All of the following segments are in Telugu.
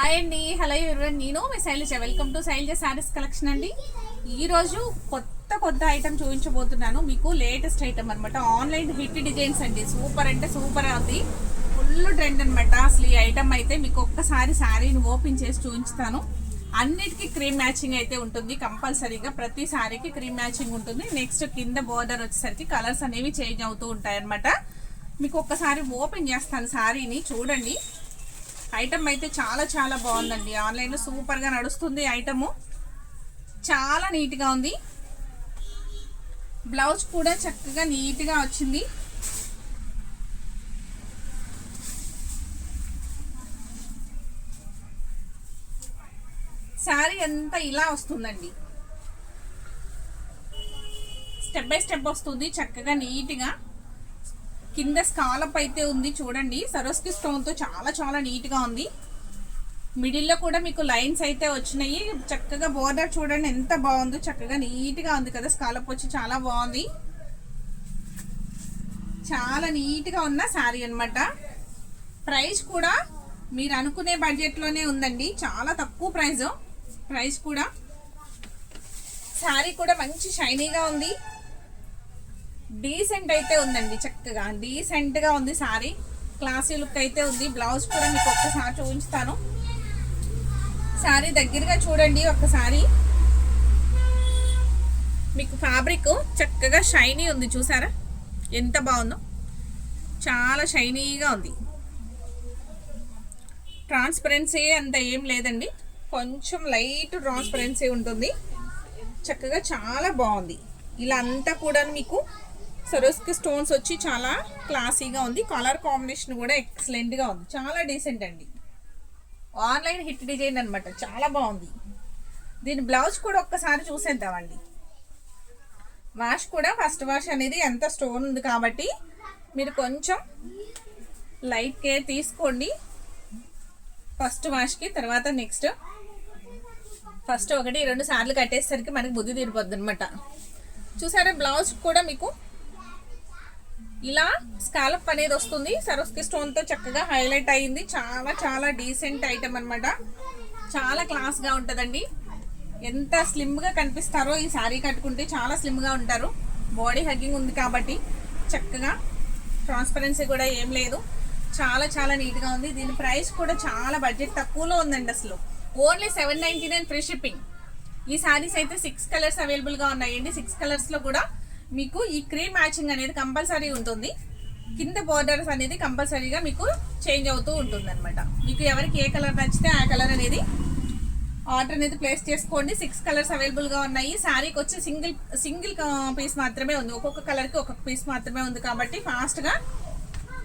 హాయ్ అండి, హలో ఎవరివన్, నేను మీ Shailaja. Welcome to Shailaja sarees collection అండి. ఈరోజు కొత్త ఐటమ్ చూపించబోతున్నాను మీకు. లేటెస్ట్ ఐటమ్ అనమాట. ఆన్లైన్ హిట్ డిజైన్స్ అండి. సూపర్ అంటే సూపర్ ఉంది. ఫుల్ ట్రెండ్ అనమాట. అసలు ఈ ఐటమ్ అయితే మీకు ఒక్కసారి శారీని ఓపెన్ చేసి చూపించుతాను. అన్నిటికీ క్రీమ్ మ్యాచింగ్ అయితే ఉంటుంది కంపల్సరీగా. ప్రతి శారీకి క్రీమ్ మ్యాచింగ్ ఉంటుంది. నెక్స్ట్ కింద బోర్డర్ వచ్చేసరికి కలర్స్ అనేవి చేంజ్ అవుతూ ఉంటాయి అనమాట. మీకు ఒక్కసారి ఓపెన్ చేస్తాను శారీని, చూడండి. ఐటమ్ అయితే చాలా చాలా బాగుందండి. ఆన్లైన్లో సూపర్గా నడుస్తుంది ఐటము. చాలా నీట్గా ఉంది. బ్లౌజ్ కూడా చక్కగా నీట్గా వచ్చింది. శారీ అంతా ఇలా వస్తుందండి. స్టెప్ బై స్టెప్ వస్తుంది చక్కగా నీట్గా. కింద స్కాలప్ అయితే ఉంది చూడండి. సరోస్కి స్టోన్ తో చాలా చాలా నీట్ గా ఉంది. మిడిల్ లో కూడా మీకు లైన్స్ అయితే వచ్చినాయి. చక్కగా బోర్డర్ చూడండి ఎంత బాగుందో. చక్కగా నీట్ గా ఉంది కదా. స్కాలప్ వచ్చి చాలా బాగుంది. చాలా నీట్ గా ఉన్న శారీ అన్నమాట. ప్రైస్ కూడా మీరు అనుకునే బడ్జెట్ లోనే ఉందండి. చాలా తక్కువ ప్రైస్ కూడా. శారీ కూడా మంచి షైనీగా ఉంది. డీసెంట్ అయితే ఉందండి. చక్కగా డీసెంట్ గా ఉంది సారీ. క్లాసీ లుక్ అయితే ఉంది. బ్లౌజ్ కూడా మీకు ఒక్కసారి చూపించుతాను. సారీ దగ్గరగా చూడండి ఒక్కసారి. మీకు ఫ్యాబ్రిక్ చక్కగా షైనీ ఉంది. చూసారా ఎంత బాగుందో. చాలా షైనీగా ఉంది. ట్రాన్స్పరెన్సీ అంత ఏం లేదండి. కొంచెం లైట్ ట్రాన్స్పరెన్సీ ఉంటుంది. చక్కగా చాలా బాగుంది. ఇలా అంతా కూడా మీకు సరోస్కి స్టోన్స్ వచ్చి చాలా క్లాసీగా ఉంది. కలర్ కాంబినేషన్ కూడా ఎక్సలెంట్గా ఉంది. చాలా డీసెంట్ అండి. ఆన్లైన్ హిట్ డిజైన్ అనమాట. చాలా బాగుంది. దీని బ్లౌజ్ కూడా ఒక్కసారి చూసేద్దామండి. వాష్ కూడా ఫస్ట్ వాష్ అనేది ఎంత స్టోన్ ఉంది కాబట్టి మీరు కొంచెం లైట్ కేర్ తీసుకోండి ఫస్ట్ వాష్కి. తర్వాత నెక్స్ట్ ఫస్ట్ 1-2 సార్లు కట్టేసరికి మనకి బుద్ధి తీరిపోద్ది అనమాట. చూసారా బ్లౌజ్ కూడా మీకు ఇలా స్కాలప్ అనేది వస్తుంది. సరోస్కి స్టోన్ తో చక్కగా హైలైట్ అయింది. చాలా చాలా డీసెంట్ ఐటమ్ అనమాట. చాలా క్లాస్ గా ఉంటుందండి. ఎంత స్లిమ్ గా కనిపిస్తారో ఈ శారీ కట్టుకుంటే. చాలా స్లిమ్ గా ఉంటారు. బాడీ హగ్గింగ్ ఉంది కాబట్టి చక్కగా ట్రాన్స్పరెన్సీ కూడా ఏం లేదు. చాలా చాలా నీట్ గా ఉంది. దీని ప్రైస్ కూడా చాలా బడ్జెట్ తక్కువలో ఉందండి. అసలు ఓన్లీ 799 ఫ్రీ షిప్పింగ్. ఈ శారీస్ అయితే 6 కలర్స్ అవైలబుల్ గా ఉన్నాయండి. 6 కలర్స్ లో కూడా మీకు ఈ క్రీమ్ మ్యాచింగ్ అనేది కంపల్సరీ ఉంటుంది. కింద బోర్డర్స్ అనేది కంపల్సరీగా మీకు చేంజ్ అవుతూ ఉంటుంది అనమాట. మీకు ఎవరికి ఏ కలర్ నచ్చితే ఆ కలర్ అనేది ఆర్డర్ అనేది ప్లేస్ చేసుకోండి. 6 కలర్స్ అవైలబుల్ గా ఉన్నాయి. శారీకి వచ్చి సింగిల్ పీస్ మాత్రమే ఉంది. ఒక్కొక్క కలర్ కి ఒక్కొక్క పీస్ మాత్రమే ఉంది కాబట్టి ఫాస్ట్ గా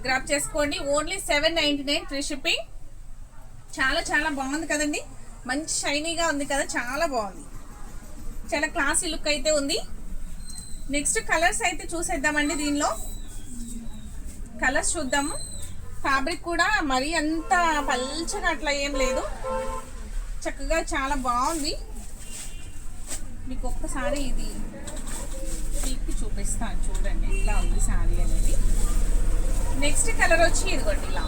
గ్రాప్ చేసుకోండి. Only 799 free shipping. చాలా చాలా బాగుంది కదండి. మంచి షైనీగా ఉంది కదా. చాలా బాగుంది. చాలా క్లాసీ లుక్ అయితే ఉంది. నెక్స్ట్ కలర్స్ అయితే చూసేద్దామండి. దీనిలో కలర్స్ చూద్దాము. ఫ్యాబ్రిక్ కూడా మరీ అంత పల్చగా అట్లా ఏం లేదు. చక్కగా చాలా బాగుంది. మీకు ఒక్కసారి ఇది పీక్కి చూపిస్తాను చూడండి ఇట్లా ఉంది శారీ అనేది. నెక్స్ట్ కలర్ వచ్చి ఇదిగోండి ఇలా.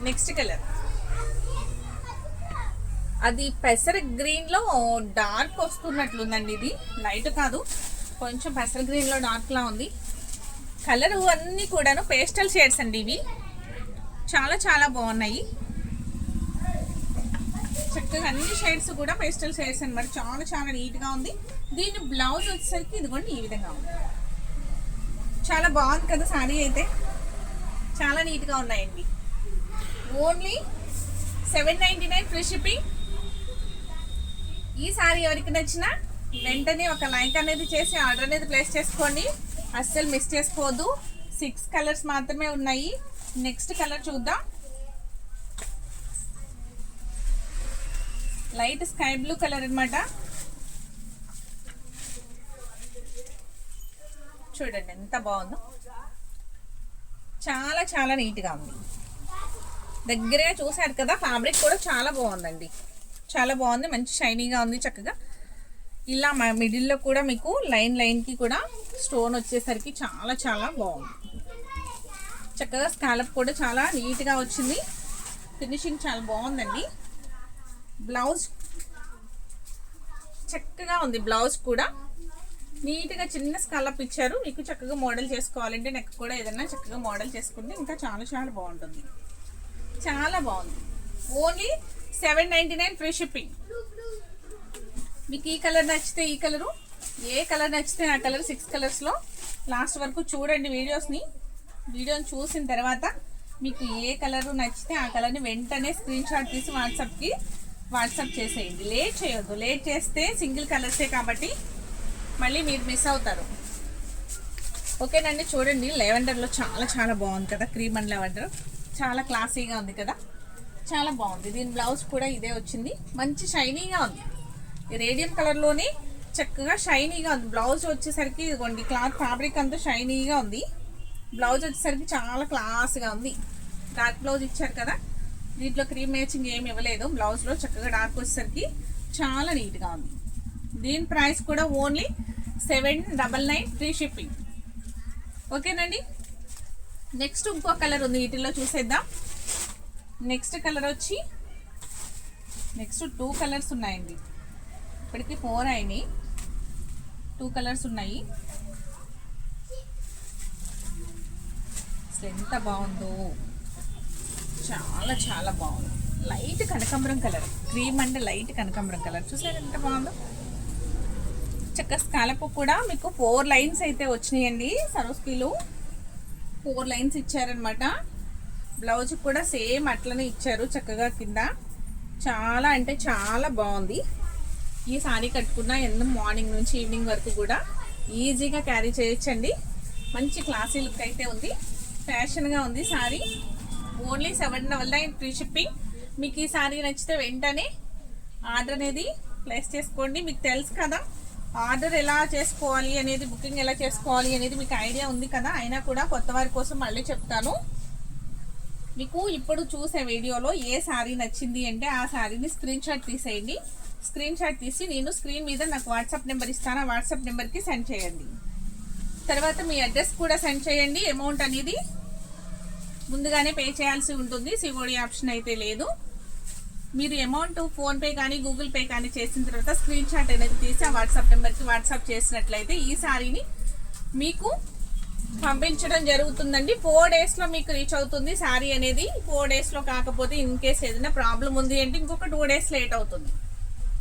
నెక్స్ట్ కలర్ అది పెసర గ్రీన్ లో డార్క్ వస్తున్నట్లుందండి. ఇది లైట్ కాదు, కొంచెం పెసర గ్రీన్ లో డార్క్ లా ఉంది. కలర్ అన్ని కూడాను పేస్టల్ షేడ్స్ అండి. ఇవి చాలా చాలా బాగున్నాయి. చక్కగా అన్ని షేడ్స్ కూడా పేస్టల్ షేడ్స్ అనమాట. చాలా చాలా నీట్ గా ఉంది. దీని బ్లౌజ్ వచ్చేసరికి ఇదిగోండి ఈ విధంగా ఉంది. చాలా బాగుంది కదా శారీ అయితే. చాలా నీట్ గా ఉన్నాయండి. Only 799 free shipping. ఈ సారీ ఎవరికి నచ్చినా వెంటనే ఒక లైక్ అనేది చేసి ఆర్డర్ అనేది ప్లేస్ చేసుకోండి. అస్సలు మిస్ చేసుకోవద్దు. 6 కలర్స్ మాత్రమే ఉన్నాయి. నెక్స్ట్ కలర్ చూద్దాం. లైట్ స్కై బ్లూ కలర్ అనమాట. చూడండి ఎంత బాగుందో. చాలా చాలా నీట్గా ఉంది. దగ్గరగా చూసారు కదా. ఫ్యాబ్రిక్ కూడా చాలా బాగుందండి. చాలా బాగుంది. మంచి షైనీగా ఉంది. చక్కగా ఇలా మిడిల్లో కూడా మీకు లైన్కి కూడా స్టోన్ వచ్చేసరికి చాలా చాలా బాగుంది. చక్కగా స్కాలప్ కూడా చాలా నీట్గా వచ్చింది. ఫినిషింగ్ చాలా బాగుందండి. బ్లౌజ్ చక్కగా ఉంది. బ్లౌజ్ కూడా నీట్గా చిన్న స్కలప్ ఇచ్చారు. మీకు చక్కగా మోడల్ చేసుకోవాలంటే నెక్ కూడా ఏదైనా చక్కగా మోడల్ చేసుకుంటే ఇంకా చాలా చాలా బాగుంటుంది. చాలా బాగుంది. Only 799 free shipping. మీకు ఈ కలర్ నచ్చితే ఈ కలరు, ఏ కలర్ నచ్చితే ఆ కలర్ 6 కలర్స్లో. లాస్ట్ వరకు చూడండి వీడియోని చూసిన తర్వాత మీకు ఏ కలర్ నచ్చితే ఆ కలర్ని వెంటనే స్క్రీన్ షాట్ తీసి వాట్సాప్ చేసేయండి. లేట్ చేయొద్దు. లేట్ చేస్తే సింగిల్ కలర్సే కాబట్టి మళ్ళీ మీరు మిస్ అవుతారు. ఓకేనండి. చూడండి లెవెండర్లో చాలా చాలా బాగుంది కదా. క్రీమ్ అండ్ లెవెండర్ చాలా క్లాసీగా ఉంది కదా. చాలా బాగుంది. దీని బ్లౌజ్ కూడా ఇదే వచ్చింది. మంచి షైనీగా ఉంది. రేడియం కలర్లోనే చక్కగా షైనీగా ఉంది. బ్లౌజ్ వచ్చేసరికి ఇదిగోండి క్లాత్ ఫ్యాబ్రిక్ అంతా షైనీగా ఉంది. బ్లౌజ్ వచ్చేసరికి చాలా క్లాస్గా ఉంది. డార్క్ బ్లౌజ్ ఇచ్చారు కదా. దీంట్లో క్రీమ్ మ్యాచింగ్ ఏమి ఇవ్వలేదు. బ్లౌజ్లో చక్కగా డార్క్ వచ్చేసరికి చాలా నీట్గా ఉంది. దీని ప్రైస్ కూడా ఓన్లీ 799 ఫ్రీ షిప్పింగ్. ఓకేనండి. నెక్స్ట్ ఇంకో కలర్ ఉంది. వీటిల్లో చూసేద్దాం. నెక్స్ట్ కలర్ వచ్చి నెక్స్ట్ 2 కలర్స్ ఉన్నాయండి. ఇప్పటికి 4 అయినాయి. 2 కలర్స్ ఉన్నాయి. అసలు ఎంత బాగుందో. చాలా చాలా బాగుంది. లైట్ కనకాంబరం కలర్, క్రీమ్ అంటే లైట్ కనకాంబరం కలర్. చూసారు ఎంత బాగుందో. చక్కగా స్కాలప్ కూడా మీకు 4 లైన్స్ అయితే వచ్చినాయండి. సరోస్కీలో 4 లైన్స్ ఇచ్చారనమాట. బ్లౌజ్ కూడా సేమ్ అట్లనే ఇచ్చారు చక్కగా కింద. చాలా అంటే చాలా బాగుంది. ఈ సారీ కట్టుకున్న ఎంత మార్నింగ్ నుంచి ఈవినింగ్ వరకు కూడా ఈజీగా క్యారీ చేయొచ్చండి. మంచి క్లాసీ లుక్ అయితే ఉంది. ఫ్యాషన్గా ఉంది సారీ. Only 799 free shipping. మీకు ఈ సారీ నచ్చితే వెంటనే ఆర్డర్ అనేది ప్లేస్ చేసుకోండి. మీకు తెలుసు కదా ఆర్డర్ ఎలా చేసుకోవాలి అనేది, బుకింగ్ ఎలా చేసుకోవాలి అనేది మీకు ఐడియా ఉంది కదా. అయినా కూడా కొత్త వారి కోసం మళ్ళీ చెప్తాను. మీకు ఇప్పుడు చూసే వీడియోలో ఏ శారీ నచ్చింది అంటే ఆ శారీని స్క్రీన్ షాట్ తీసేయండి. స్క్రీన్ షాట్ తీసి నేను స్క్రీన్ మీద నాకు వాట్సాప్ నెంబర్ ఇస్తాను. ఆ వాట్సాప్ నెంబర్కి సెండ్ చేయండి. తర్వాత మీ అడ్రస్ కూడా సెండ్ చేయండి. అమౌంట్ అనేది ముందుగానే పే చేయాల్సి ఉంటుంది. సిఓడి ఆప్షన్ అయితే లేదు. మీరు అమౌంట్ ఫోన్పే కానీ గూగుల్ పే కానీ చేసిన తర్వాత స్క్రీన్ షాట్ అనేది తీసి ఆ వాట్సాప్ నెంబర్కి వాట్సాప్ చేసినట్లయితే ఈ సారీని మీకు పంపించడం జరుగుతుందండి. 4 డేస్లో మీకు రీచ్ అవుతుంది సారీ అనేది. 4 డేస్లో కాకపోతే ఇన్ కేస్ ఏదైనా ప్రాబ్లం ఉంది అంటే ఇంకొక 2 డేస్ లేట్ అవుతుంది.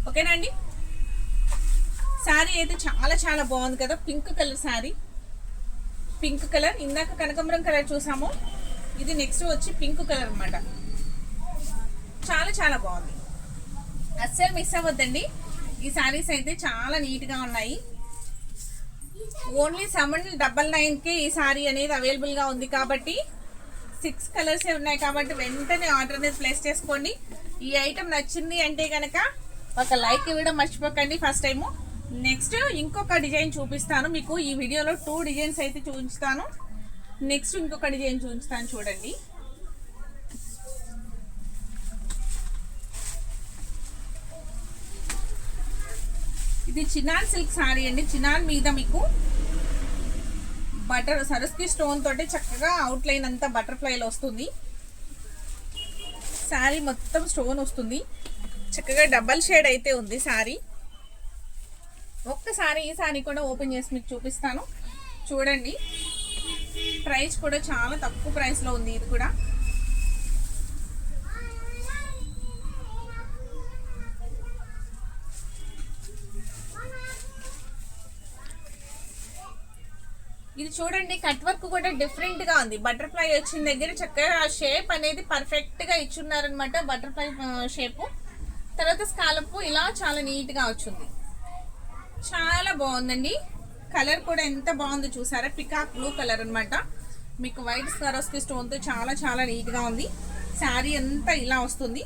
ఓకేనండి. సారీ అయితే చాలా చాలా బాగుంది కదా. Pink colour sorry. Pink colour, ఇందాక కనకాంబరం కలర్ చూసాము. ఇది నెక్స్ట్ వచ్చి పింక్ కలర్ అన్నమాట. చాలా చాలా బాగుంది. అస్సలు మిస్ అవ్వద్దండి. ఈ సారీస్ అయితే చాలా నీట్గా ఉన్నాయి. ఓన్లీ 799కి ఈ సారీ అనేది అవైలబుల్గా ఉంది కాబట్టి 6 కలర్సే ఉన్నాయి కాబట్టి వెంటనే ఆర్డర్ అనేది ప్లేస్ చేసుకోండి. ఈ ఐటమ్ నచ్చింది అంటే కనుక ఒక లైక్ ఇవ్వడం మర్చిపోకండి ఫస్ట్ టైము. నెక్స్ట్ ఇంకొక డిజైన్ చూపిస్తాను మీకు. ఈ వీడియోలో 2 డిజైన్స్ అయితే చూపిస్తాను. నెక్స్ట్ ఇంకొక డిజైన్ చూపిస్తాను చూడండి. ఇది చినాన్ సిల్క్ సారీ అండి. చినాన్ మీద మీకు బటర్ సరస్కి స్టోన్ తోటి చక్కగా అవుట్ లైన్ అంతా బటర్ఫ్లైలో వస్తుంది. సారీ మొత్తం స్టోన్ వస్తుంది. చక్కగా డబల్ షేడ్ అయితే ఉంది సారీ. ఒక్కసారి ఈ సారీ కూడా ఓపెన్ చేసి మీకు చూపిస్తాను చూడండి. ప్రైస్ కూడా చాలా తక్కువ ప్రైస్లో ఉంది. ఇది కూడా ఇది చూడండి. కట్ వర్క్ కూడా డిఫరెంట్ గా ఉంది. బటర్ఫ్లై వచ్చిన దగ్గర చక్కగా ఆ షేప్ అనేది పర్ఫెక్ట్ గా ఇచ్చున్నారనమాట. Butterfly shape. తర్వాత స్కాలప్ ఇలా చాలా నీట్ గా వచ్చింది. చాలా బాగుందండి. కలర్ కూడా ఎంత బాగుందో చూసారా. పికాక్ బ్లూ కలర్ అనమాట. మీకు వైట్ సరోస్కి స్టోన్ తో చాలా చాలా నీట్ గా ఉంది. శారీ అంతా ఇలా వస్తుంది.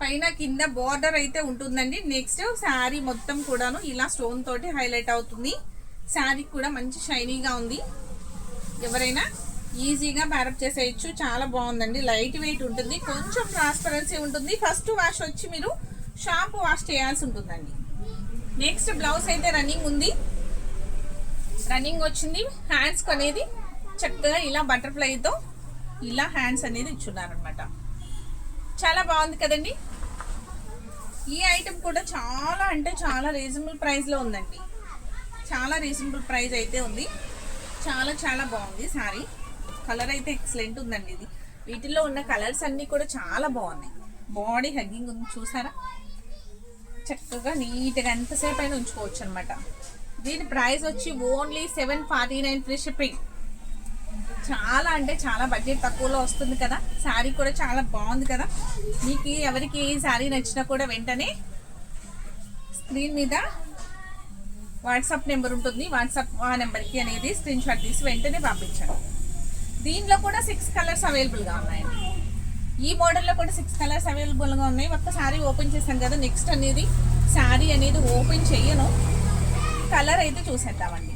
పైన కింద బార్డర్ అయితే ఉంటుందండి. నెక్స్ట్ శారీ మొత్తం కూడాను ఇలా స్టోన్ తోటి హైలైట్ అవుతుంది. శారీ కూడా మంచి షైనీగా ఉంది. ఎవరైనా ఈజీగా ప్యారప్ చేసేయచ్చు. చాలా బాగుందండి. లైట్ వెయిట్ ఉంటుంది. కొంచెం ట్రాన్స్పరెన్సీ ఉంటుంది. ఫస్ట్ వాష్ వచ్చి మీరు షాంపూ వాష్ చేయాల్సి ఉంటుందండి. నెక్స్ట్ బ్లౌజ్ అయితే రన్నింగ్ ఉంది. రన్నింగ్ వచ్చింది. హ్యాండ్స్ అనేది చక్కగా ఇలా బటర్ఫ్లైతో ఇలా హ్యాండ్స్ అనేది ఇచ్చున్నారనమాట. చాలా బాగుంది కదండి. ఈ ఐటమ్ కూడా చాలా అంటే చాలా రీజనబుల్ ప్రైస్లో ఉందండి. చాలా రీజనబుల్ ప్రైస్ అయితే ఉంది. చాలా చాలా బాగుంది సారీ. కలర్ అయితే ఎక్సలెంట్ ఉందండి. ఇది వీటిల్లో ఉన్న కలర్స్ అన్నీ కూడా చాలా బాగున్నాయి. బాడీ హగ్గింగ్ ఉంది చూసారా, చక్కగా నీట్గా ఎంతసేపు అయినా ఉంచుకోవచ్చు అనమాట. దీని ప్రైస్ వచ్చి ఓన్లీ 749 ఫ్రీ షిప్పింగ్. చాలా అంటే చాలా బడ్జెట్ తక్కువలో వస్తుంది కదా. శారీ కూడా చాలా బాగుంది కదా. మీకు ఎవరికి శారీ నచ్చినా కూడా వెంటనే స్క్రీన్ మీద వాట్సాప్ నెంబర్ ఉంటుంది. వాట్సాప్ ఆ నెంబర్కి అనేది స్క్రీన్ షాట్ తీసి వెంటనే పంపించండి. దీనిలో కూడా 6 కలర్స్ అవైలబుల్గా ఉన్నాయండి. ఈ మోడల్లో కూడా 6 కలర్స్ అవైలబుల్గా ఉన్నాయి. ఒక్క శారీ ఓపెన్ చేశాను కదా, నెక్స్ట్ అనేది శారీ అనేది ఓపెన్ చెయ్యను. కలర్ అయితే చూసేద్దామండి.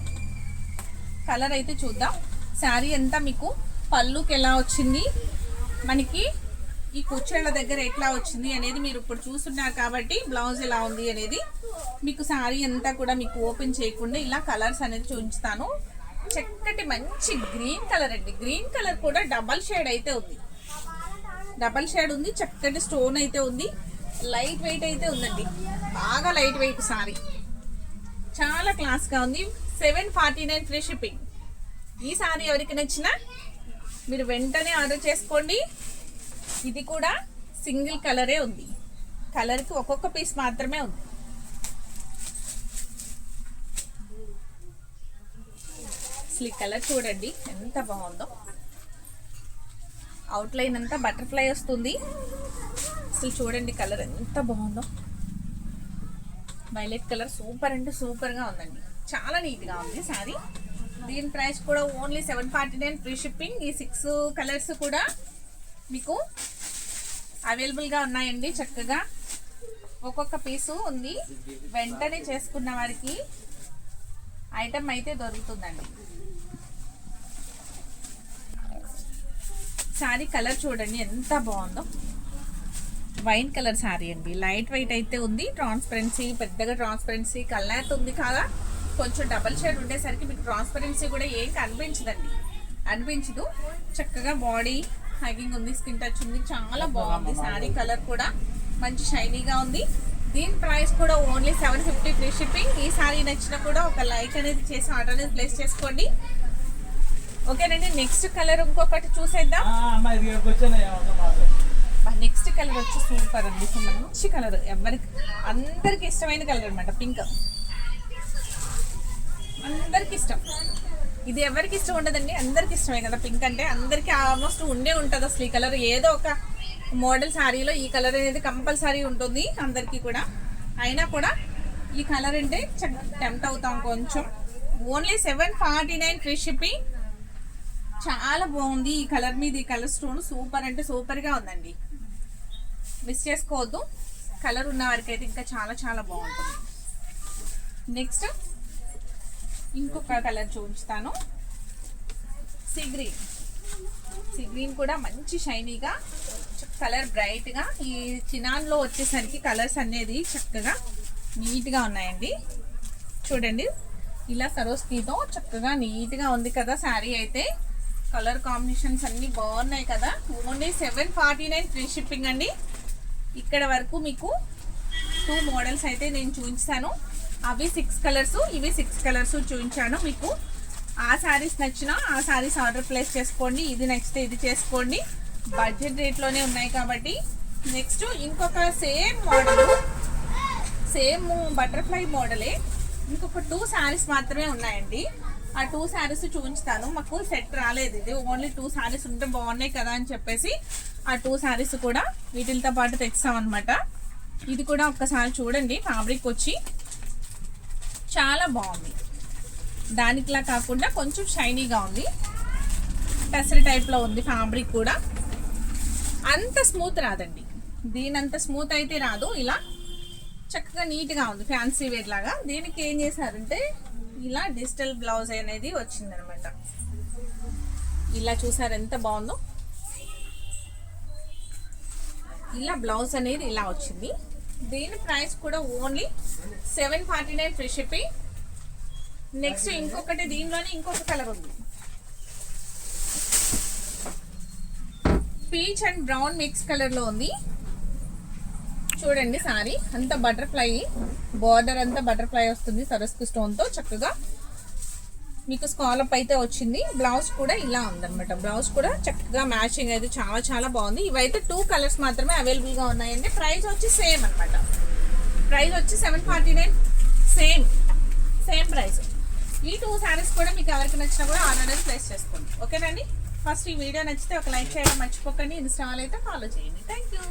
కలర్ అయితే చూద్దాం. శారీ అంతా మీకు పళ్ళుకి ఎలా వచ్చింది, మనకి ఈ కుచ్చెళ్ళ దగ్గర ఎట్లా వచ్చింది అనేది మీరు ఇప్పుడు చూస్తున్నారు కాబట్టి బ్లౌజ్ ఎలా ఉంది అనేది మీకు శారీ అంతా కూడా మీకు ఓపెన్ చేయకుండా ఇలా కలర్స్ అనేది చూపిస్తాను. చక్కటి మంచి గ్రీన్ కలర్ అండి. గ్రీన్ కలర్ కూడా డబల్ షేడ్ అయితే ఉంది. డబల్ షేడ్ ఉంది. చక్కటి స్టోన్ అయితే ఉంది. లైట్ వెయిట్ అయితే ఉందండి. బాగా లైట్ వెయిట్ సారీ. చాలా క్లాస్గా ఉంది. 749 ఫ్రీ షిప్పింగ్. ఈ సారీ ఎవరికి నచ్చినా మీరు వెంటనే ఆర్డర్ చేసుకోండి. ఇది కూడా సింగిల్ కలరే ఉంది. కలర్కి ఒక్కొక్క పీస్ మాత్రమే ఉంది. అసలు ఈ కలర్ చూడండి ఎంత బాగుందో. అవుట్లైన్ అంతా బటర్ఫ్లై వస్తుంది. అసలు చూడండి కలర్ ఎంత బాగుందో. వైలెట్ కలర్ సూపర్ అంటే సూపర్గా ఉందండి. చాలా నీట్గా ఉంది శారీ. దీని ప్రైస్ కూడా ఓన్లీ 749 ఫ్రీ షిప్పింగ్. ఈ 6 కలర్స్ కూడా మీకు అవైలబుల్గా ఉన్నాయండి. చక్కగా ఒక్కొక్క పీసు ఉంది. వెంటనే చేసుకున్న వారికి ఐటమ్ అయితే దొరుకుతుందండి. శారీ కలర్ చూడండి ఎంత బాగుందో. వైన్ కలర్ శారీ అండి. లైట్ వెయిట్ అయితే ఉంది. ట్రాన్స్పరెన్సీ పెద్దగా ట్రాన్స్పరెన్సీ కలర్ ఉంది కదా. కొంచెం డబల్ షేడ్ ఉండేసరికి మీకు ట్రాన్స్పరెన్సీ కూడా ఏం అనిపించదు. చక్కగా బాడీ హైగింగ్ ఉంది. స్కిన్ టచ్ ఉంది. చాలా బాగుంది శారీ. కలర్ కూడా మంచి షైనీగా ఉంది. దీని ప్రైస్ కూడా ఓన్లీ 750 ఫ్రీ షిప్పింగ్. ఈ శారీ నచ్చినా కూడా ఒక లైక్ అనేది చేసి ఆర్డర్ అనేది ప్లేస్ చేసుకోండి. ఓకేనండి. నెక్స్ట్ కలర్ ఇంకొకటి చూసేద్దాం. నెక్స్ట్ కలర్ వచ్చి సూపర్ అండి. మంచి కలర్, అందరికి ఇష్టమైన కలర్ అనమాట. పింక్ అందరికి ఇష్టం. ఇది ఎవరికి ఇష్టం ఉండదండి, అందరికి ఇష్టమే కదా. పింక్ అంటే అందరికి ఆల్మోస్ట్ ఉండే ఉంటుంది. అసలు ఈ కలర్ ఏదో ఒక మోడల్ శారీలో ఈ కలర్ అనేది కంపల్సరీ ఉంటుంది అందరికీ కూడా. అయినా కూడా ఈ కలర్ అంటే టెంప్ట్ అవుతాం కొంచెం. Only 749 free shipping. చాలా బాగుంది. ఈ కలర్ మీద ఈ కలర్ స్టోన్ సూపర్ అంటే సూపర్గా ఉందండి. మిస్ చేసుకోవద్దు. కలర్ ఉన్న వారికి అయితే ఇంకా చాలా చాలా బాగుంటుంది. నెక్స్ట్ ఇంకొక కలర్ చూపిస్తాను. సీ గ్రీన్ కూడా మంచి షైనీగా, కలర్ బ్రైట్గా. ఈ చినాన్లో వచ్చేసరికి కలర్స్ అనేది చక్కగా నీట్గా ఉన్నాయండి. చూడండి ఇలా సరోస్కీతో చక్కగా నీట్గా ఉంది కదా శారీ అయితే. కలర్ కాంబినేషన్స్ అన్నీ బాగున్నాయి కదా. ఓన్లీ 749 ఫ్రీ షిప్పింగ్ అండి. ఇక్కడ వరకు మీకు 2 మోడల్స్ అయితే నేను చూపించాను. అవి 6 కలర్స్, ఇవి 6 కలర్స్ చూపించాను. మీకు ఆ శారీస్ నచ్చినా ఆ శారీస్ ఆర్డర్ ప్లేస్ చేసుకోండి. ఇది నచ్చితే ఇది చేసుకోండి. బడ్జెట్ రేట్లోనే ఉన్నాయి కాబట్టి. నెక్స్ట్ ఇంకొక సేమ్ మోడల్, సేమ్ బటర్ఫ్లై మోడలే, ఇంకొక 2 శారీస్ మాత్రమే ఉన్నాయండి. ఆ 2 శారీస్ చూపించుతాను. మాకు సెట్ రాలేదు. ఇది ఓన్లీ 2 శారీస్ ఉంటే బాగున్నాయి కదా అని చెప్పేసి ఆ 2 శారీస్ కూడా వీటితో పాటు తెచ్చామన్నమాట. ఇది కూడా ఒక్కసారి చూడండి. ఫ్యాబ్రిక్ వచ్చి చాలా బాగుంది. దానికిలా కాకుండా కొంచెం షైనీగా ఉంది. టెసర్ టైప్లో ఉంది. ఫ్యాబ్రిక్ కూడా అంత స్మూత్ రాదండి. దీనంత స్మూత్ అయితే రాదు. ఇలా చక్కగా నీట్గా ఉంది. ఫ్యాన్సీ వేర్ లాగా. దీనికి ఏం చేశారంటే ఇలా డిజిటల్ బ్లౌజ్ అనేది వచ్చిందనమాట. ఇలా చూసారు ఎంత బాగుందో. ఇలా బ్లౌజ్ అనేది ఇలా వచ్చింది. దీని ప్రైస్ కూడా ఓన్లీ 749 ఫ్రీ షిప్పింగ్. నెక్స్ట్ ఇంకొకటి దీనిలోనే ఇంకొక కలర్ ఉంది. Peach and brown mix colour లో ఉంది చూడండి. సారీ అంతా బటర్ఫ్లై, బార్డర్ అంతా బటర్ఫ్లై వస్తుంది సరస్కి స్టోన్ తో. చక్కగా మీకు స్కాలప్ అయితే వచ్చింది. బ్లౌజ్ కూడా ఇలా ఉందన్నమాట. బ్లౌజ్ కూడా చక్కగా మ్యాచింగ్ అయితే చాలా చాలా బాగుంది. ఇవైతే 2 కలర్స్ మాత్రమే అవైలబుల్ గా ఉన్నాయండి. ప్రైస్ వచ్చి సేమ్ అనమాట. ప్రైస్ వచ్చి 749, సేమ్ ప్రైస్. ఈ 2 శారీస్ కూడా మీకు ఎవరికి నచ్చినా కూడా ఆర్డర్ ప్లేస్ చేసుకోండి. ఓకేనండి. ఫస్ట్ ఈ వీడియో నచ్చితే ఒక లైక్ చేయడం మర్చిపోకండి. ఇన్స్టా అయితే ఫాలో చేయండి. Thank you.